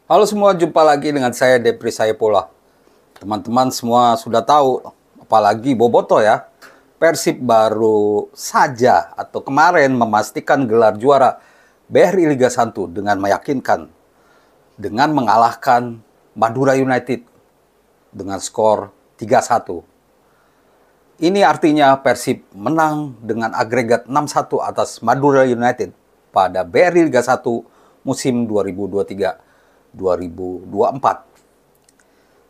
Halo semua, jumpa lagi dengan saya Depri Sayapola. Teman-teman semua sudah tahu, apalagi Boboto ya, Persib baru saja atau kemarin memastikan gelar juara BRI Liga 1 dengan meyakinkan, dengan mengalahkan Madura United dengan skor 3-1. Ini artinya Persib menang dengan agregat 6-1 atas Madura United pada BRI Liga 1 musim 2023-2024.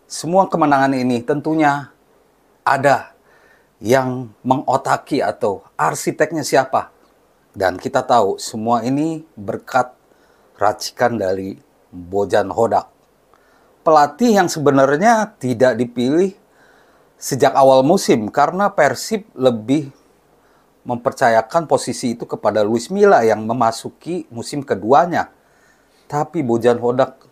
Semua kemenangan ini tentunya ada yang mengotaki atau arsiteknya siapa. Dan kita tahu semua ini berkat racikan dari Bojan Hodak. Pelatih yang sebenarnya tidak dipilih sejak awal musim karena Persib lebih mempercayakan posisi itu kepada Luis Milla yang memasuki musim keduanya. Tapi Bojan Hodak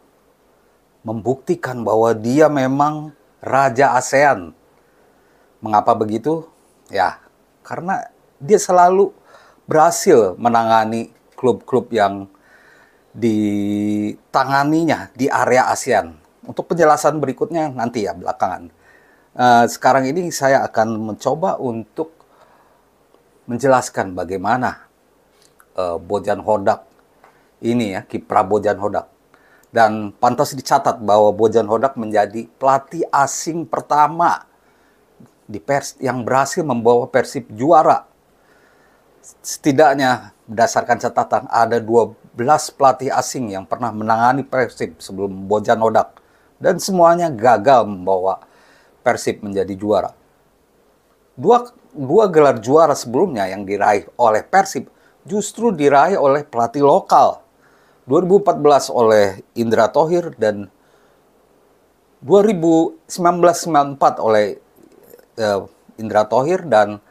membuktikan bahwa dia memang Raja ASEAN. Mengapa begitu? Ya, karena dia selalu berhasil menangani klub-klub yang ditanganinya di area ASEAN. Untuk penjelasan berikutnya nanti ya belakangan. Sekarang ini saya akan mencoba untuk menjelaskan bagaimana Bojan Hodak ini ya, kiprah Bojan Hodak. Dan pantas dicatat bahwa Bojan Hodak menjadi pelatih asing pertama di yang berhasil membawa Persib juara. Setidaknya berdasarkan catatan ada 12 pelatih asing yang pernah menangani Persib sebelum Bojan Hodak. Dan semuanya gagal membawa Persib menjadi juara. Dua gelar juara sebelumnya yang diraih oleh Persib justru diraih oleh pelatih lokal. 2014 oleh Indra Thohir dan 2019-94 oleh Indra Thohir dan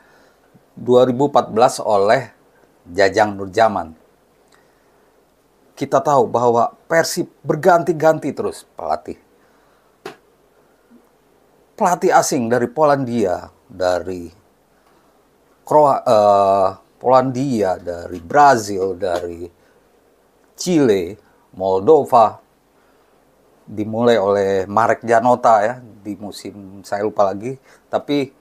2014 oleh Jajang Nurjaman. Kita tahu bahwa Persib berganti-ganti terus pelatih. Pelatih asing dari Polandia, dari Polandia, dari Brazil, dari Chile, Moldova, dimulai oleh Marek Janota ya di musim saya lupa lagi, tapi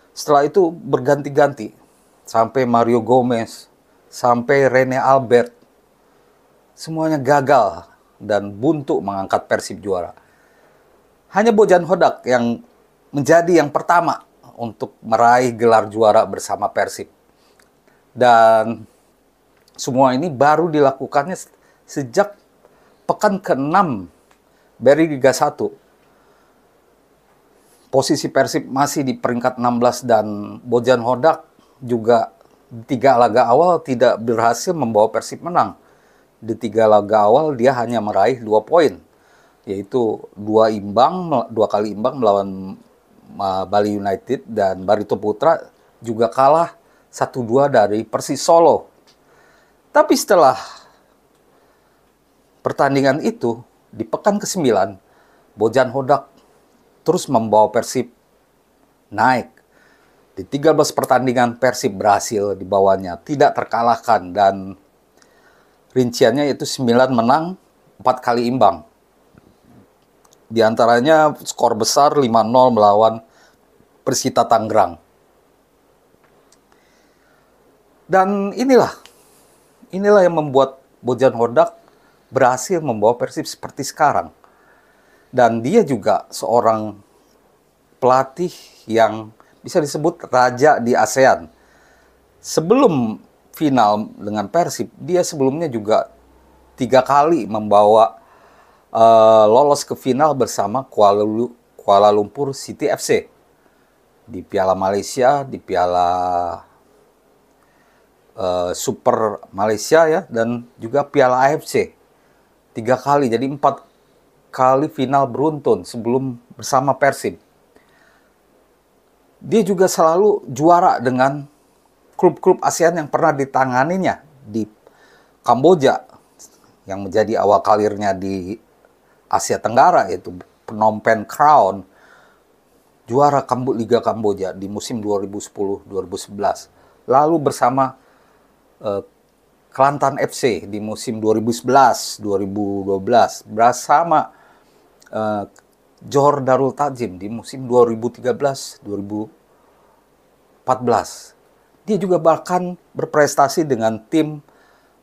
setelah itu berganti-ganti sampai Mario Gomez, sampai Rene Albert, semuanya gagal dan buntu mengangkat Persib juara. Hanya Bojan Hodak yang menjadi yang pertama untuk meraih gelar juara bersama Persib. Dan semua ini baru dilakukannya sejak pekan ke-6 BRI Liga 1. Posisi Persib masih di peringkat 16 dan Bojan Hodak juga di 3 laga awal tidak berhasil membawa Persib menang. Di 3 laga awal dia hanya meraih 2 poin, yaitu 2 kali imbang melawan Bali United, dan Barito Putra juga kalah 1-2 dari Persis Solo. Tapi setelah pertandingan itu, di pekan ke-9, Bojan Hodak terus membawa Persib naik. Di 13 pertandingan Persib berhasil dibawanya, tidak terkalahkan, dan rinciannya yaitu 9 menang, 4 kali imbang. Di antaranya skor besar 5-0 melawan Persita Tangerang. Dan inilah yang membuat Bojan Hodak berhasil membawa Persib seperti sekarang. Dan dia juga seorang pelatih yang bisa disebut raja di ASEAN. Sebelum final dengan Persib, dia sebelumnya juga 3 kali membawa lolos ke final bersama Kuala Lumpur City FC. Di Piala Malaysia, di Piala Super Malaysia ya, dan juga Piala AFC. 3 kali, jadi 4 kali final beruntun sebelum bersama Persib. Dia juga selalu juara dengan klub-klub ASEAN yang pernah ditanganinya. Di Kamboja, yang menjadi awal karirnya di Asia Tenggara, yaitu Phnom Penh Crown, juara Liga Kamboja di musim 2010-2011. Lalu bersama Kelantan FC di musim 2011-2012 bersama Johor Darul Takzim di musim 2013-2014. Dia juga bahkan berprestasi dengan tim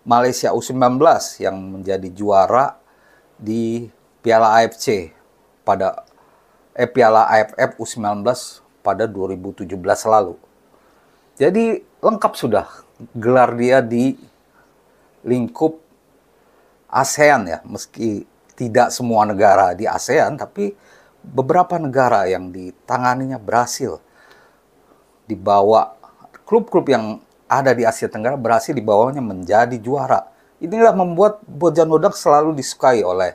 Malaysia U19 yang menjadi juara di Piala AFC Piala AFF U19 pada 2017 lalu. Jadi lengkap sudah gelar dia di lingkup ASEAN ya, meski tidak semua negara di ASEAN, tapi beberapa negara yang ditanganinya berhasil dibawa, klub-klub yang ada di Asia Tenggara berhasil dibawanya menjadi juara. Inilah membuat Bojan Hodak selalu disukai oleh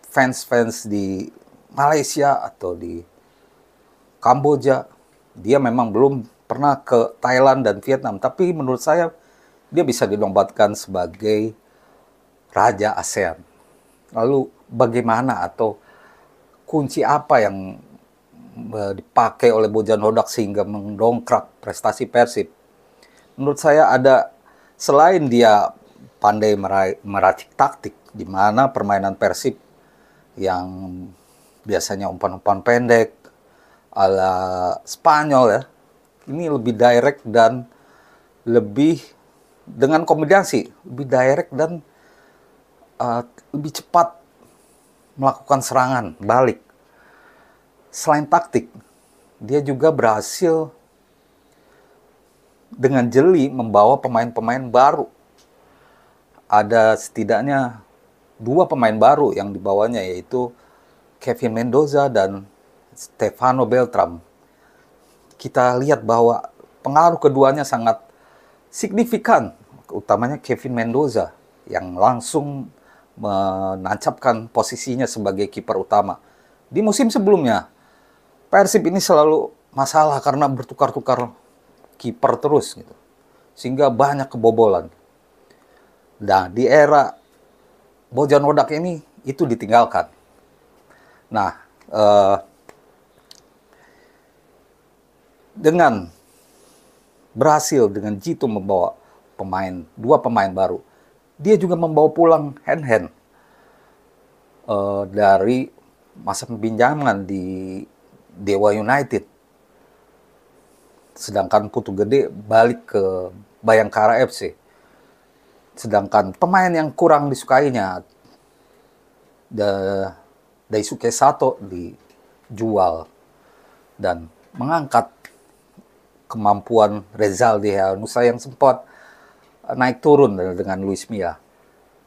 fans-fans di Malaysia atau di Kamboja. Dia memang belum pernah ke Thailand dan Vietnam, tapi menurut saya dia bisa dinobatkan sebagai Raja ASEAN. Lalu bagaimana atau kunci apa yang dipakai oleh Bojan Hodak sehingga mendongkrak prestasi Persib? Menurut saya ada, selain dia pandai meracik taktik, di mana permainan Persib yang biasanya umpan-umpan pendek ala Spanyol ya, ini lebih direct dan lebih dengan kombinasi lebih direct dan lebih cepat melakukan serangan balik. Selain taktik, dia juga berhasil dengan jeli membawa pemain-pemain baru. Ada setidaknya 2 pemain baru yang dibawanya, yaitu Kevin Mendoza dan Stefano Beltram. Kita lihat bahwa pengaruh keduanya sangat signifikan, utamanya Kevin Mendoza yang langsung menancapkan posisinya sebagai kiper utama. Di musim sebelumnya, Persib ini selalu masalah karena bertukar-tukar kiper terus gitu, sehingga banyak kebobolan. Nah, di era Bojan Hodak ini itu ditinggalkan. Nah, dengan berhasil dengan jitu membawa 2 pemain baru, dia juga membawa pulang hand-hand dari masa pembinjaman di Dewa United. Sedangkan Putu Gede balik ke Bayangkara FC. Sedangkan pemain yang kurang disukainya, Daisuke Sato, dijual dan mengangkat kemampuan Rezaldi Hehanussa yang sempat naik turun dengan Luis Milla.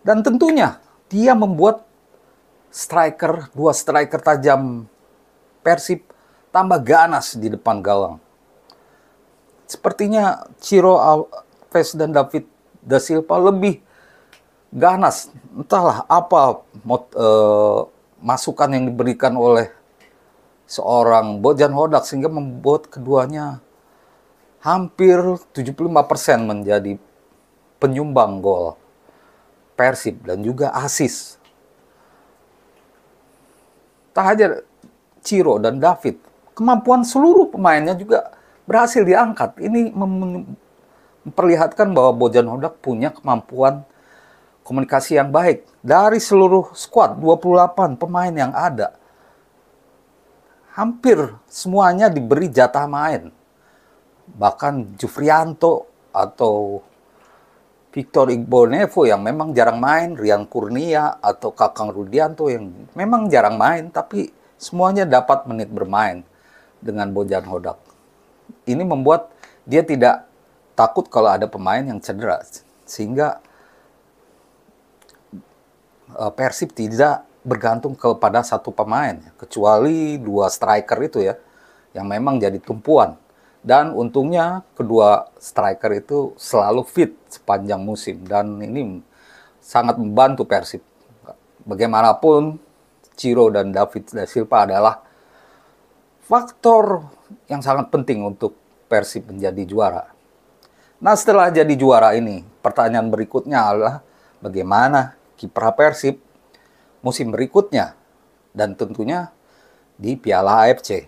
Dan tentunya dia membuat 2 striker tajam Persib tambah ganas di depan gawang. Sepertinya Ciro Alves dan David da Silva lebih ganas. Entahlah apa masukan yang diberikan oleh seorang Bojan Hodak sehingga membuat keduanya hampir 75% menjadi penyumbang gol Persib dan juga asis. Tak hanya Ciro dan David, kemampuan seluruh pemainnya juga berhasil diangkat. Ini memperlihatkan bahwa Bojan Hodak punya kemampuan komunikasi yang baik. Dari seluruh skuad 28 pemain yang ada, hampir semuanya diberi jatah main. Bahkan Jufrianto atau Victor Igbonevo yang memang jarang main, Rian Kurnia atau Kakang Rudianto yang memang jarang main, tapi semuanya dapat menit bermain dengan Bojan Hodak. Ini membuat dia tidak takut kalau ada pemain yang cedera, sehingga Persib tidak bergantung kepada satu pemain, kecuali 2 striker itu ya, yang memang jadi tumpuan. Dan untungnya kedua striker itu selalu fit sepanjang musim. Dan ini sangat membantu Persib. Bagaimanapun, Ciro dan David da Silva adalah faktor yang sangat penting untuk Persib menjadi juara. Nah, setelah jadi juara ini, pertanyaan berikutnya adalah bagaimana kiprah Persib musim berikutnya. Dan tentunya di Piala AFC.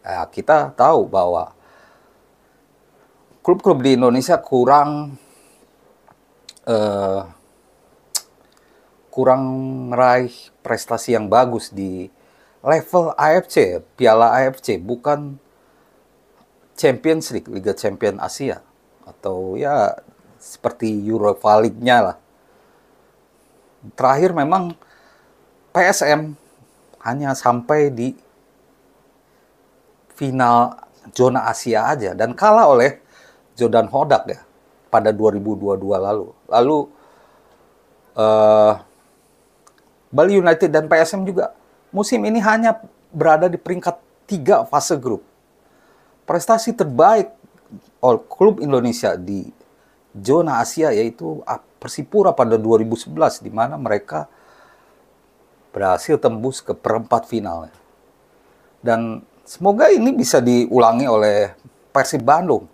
Nah, kita tahu bahwa klub-klub di Indonesia kurang eh, kurang meraih prestasi yang bagus di level AFC, Piala AFC, bukan Champions League, Liga Champion Asia, atau ya seperti Europa League-nya lah. Terakhir memang PSM hanya sampai di final zona Asia aja dan kalah oleh Jordan Hodak ya pada 2022 lalu. Lalu Bali United dan PSM juga musim ini hanya berada di peringkat 3 fase grup. Prestasi terbaik klub Indonesia di zona Asia yaitu Persipura pada 2011 di mana mereka berhasil tembus ke perempat final. Dan semoga ini bisa diulangi oleh Persib Bandung.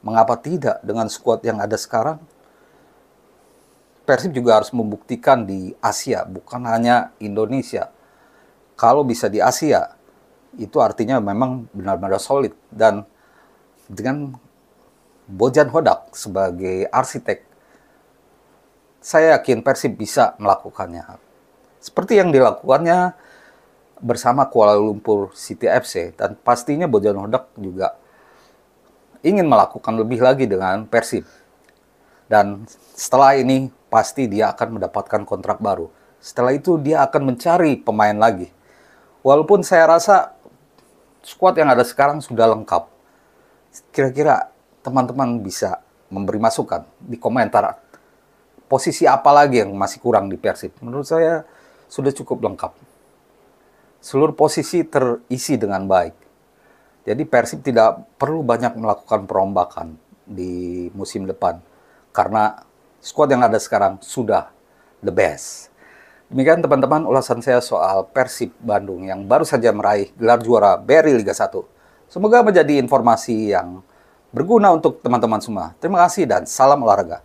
Mengapa tidak dengan skuad yang ada sekarang? Persib juga harus membuktikan di Asia, bukan hanya Indonesia. Kalau bisa di Asia, itu artinya memang benar-benar solid. Dan dengan Bojan Hodak sebagai arsitek, saya yakin Persib bisa melakukannya. Seperti yang dilakukannya bersama Kuala Lumpur City FC. Dan pastinya Bojan Hodak juga ingin melakukan lebih lagi dengan Persib. Dan setelah ini pasti dia akan mendapatkan kontrak baru. Setelah itu dia akan mencari pemain lagi. Walaupun saya rasa skuad yang ada sekarang sudah lengkap. Kira-kira teman-teman bisa memberi masukan di komentar. Posisi apa lagi yang masih kurang di Persib? Menurut saya sudah cukup lengkap. Seluruh posisi terisi dengan baik. Jadi Persib tidak perlu banyak melakukan perombakan di musim depan. Karena skuad yang ada sekarang sudah the best. Demikian teman-teman ulasan saya soal Persib Bandung yang baru saja meraih gelar juara BRI Liga 1. Semoga menjadi informasi yang berguna untuk teman-teman semua. Terima kasih dan salam olahraga.